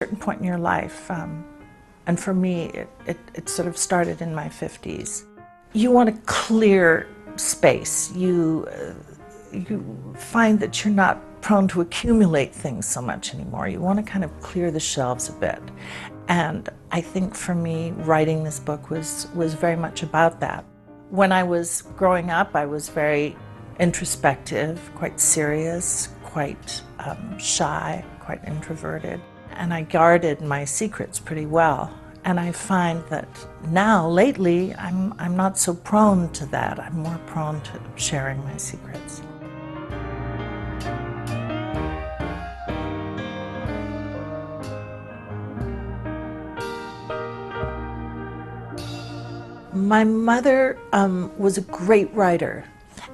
certain point in your life, and for me, it sort of started in my 50s. You want to clear space. You find that you're not prone to accumulate things so much anymore. You want to kind of clear the shelves a bit. And I think for me, writing this book was very much about that. When I was growing up, I was very introspective, quite serious, quite shy, quite introverted. And I guarded my secrets pretty well. And I find that now, lately, I'm not so prone to that. I'm more prone to sharing my secrets. My mother was a great writer.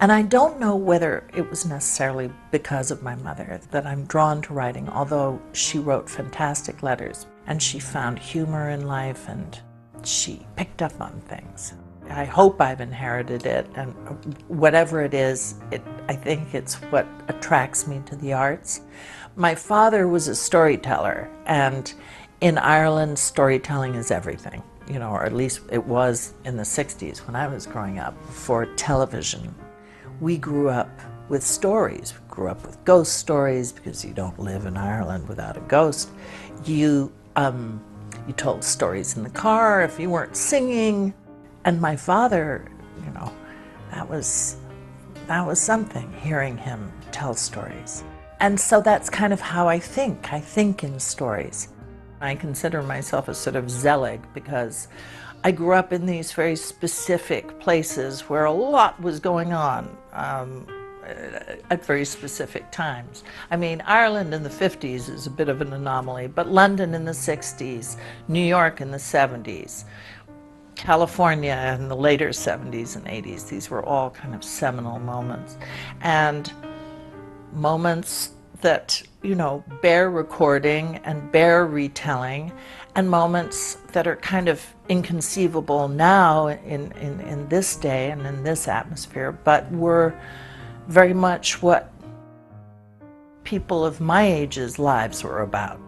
And I don't know whether it was necessarily because of my mother that I'm drawn to writing, although she wrote fantastic letters and she found humor in life and she picked up on things. I hope I've inherited it, and whatever it is, I think it's what attracts me to the arts. My father was a storyteller, and in Ireland, storytelling is everything, you know, or at least it was in the 60s when I was growing up, before television. We grew up with stories. We grew up with ghost stories because you don't live in Ireland without a ghost. You told stories in the car if you weren't singing. And my father, you know, that was something, hearing him tell stories. And so that's kind of how I think. I think in stories. I consider myself a sort of zealot because I grew up in these very specific places where a lot was going on at very specific times. I mean, Ireland in the 50s is a bit of an anomaly, but London in the 60s, New York in the 70s, California in the later 70s and 80s, these were all kind of seminal moments. And moments that, you know, bear recording and bear retelling, and moments that are kind of inconceivable now in this day and in this atmosphere, but were very much what people of my age's lives were about.